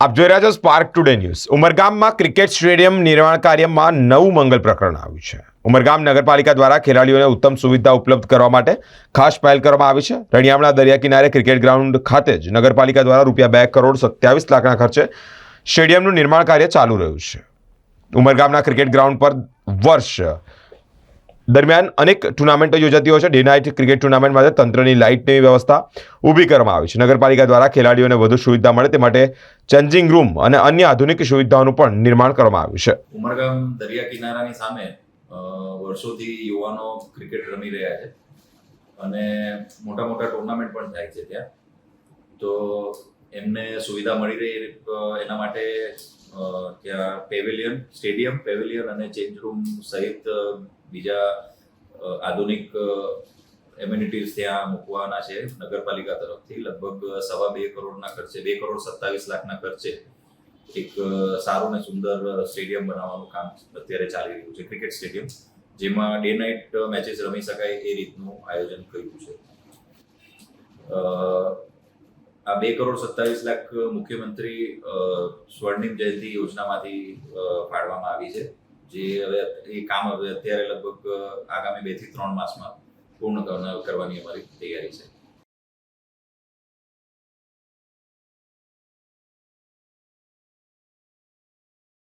આપ જોઈ રહ્યા છો સ્પાર્ક ટુડે ન્યૂઝ। ઉમરગામમાં ક્રિકેટ સ્ટેડિયમ નિર્માણ કાર્યમાં નવું મંગલ પ્રકરણ આવ્યું છે। ઉમરગામ નગરપાલિકા દ્વારા ખેલાડીઓને ઉત્તમ સુવિધા ઉપલબ્ધ કરવા માટે ખાસ પહેલ કરવામાં આવી છે। રણિયામણા દરિયા કિનારે ક્રિકેટ ગ્રાઉન્ડ ખાતે જ નગરપાલિકા દ્વારા ₹2,27,00,000ના ખર્ચે સ્ટેડિયમનું નિર્માણ કાર્ય ચાલુ રહ્યું છે। ઉમરગામના ક્રિકેટ ગ્રાઉન્ડ પર વર્ષ દરમિયાન અનેક ટુર્નામેન્ટો યોજાતી હોય છે। ડે નાઇટ ક્રિકેટ ટુર્નામેન્ટ માટે તંત્રની લાઇટની વ્યવસ્થા ઊભી કરવામાં આવી છે। નગરપાલિકા દ્વારા ખેલાડીઓને વધુ સુવિધા મળે તે માટે ચેન્જિંગ રૂમ અને અન્ય આધુનિક સુવિધાઓનું પણ નિર્માણ કરવામાં આવ્યું છે। ઉમરગામ દરિયા કિનારાની સામે વર્ષોથી યુવાનો ક્રિકેટ રમી રહ્યા છે અને મોટા મોટા ટુર્નામેન્ટ પણ થાય છે ત્યાં। તો એમને સુવિધા મળી રહે એના માટે ત્યાં સ્ટેડિયમ પેવેલિયન અને ચેન્જ રૂમ સહિત બીજા આધુનિક એમ્યુનિટીઝ ત્યાં મૂકવાના છે નગરપાલિકા તરફથી। લગભગ 2.25 કરોડના ખર્ચે 2,27,00,000ના ખર્ચે એક સારું ને સુંદર સ્ટેડિયમ બનાવવાનું કામ અત્યારે ચાલી રહ્યું છે, ક્રિકેટ સ્ટેડિયમ, જેમાં ડે નાઇટ મેચીસ રમી શકાય એ રીતનું આયોજન કર્યું છે। આ 2,27,00,000 મુખ્યમંત્રી સ્વર્ણિમ જયંતિ યોજનામાંથી ફાળવામાં આવી છે, જે હવે એ કામ હવે અત્યારે લગભગ આગામી 2 થી 3 માસમાં પૂર્ણ કરવાની અમારી તૈયારી છે।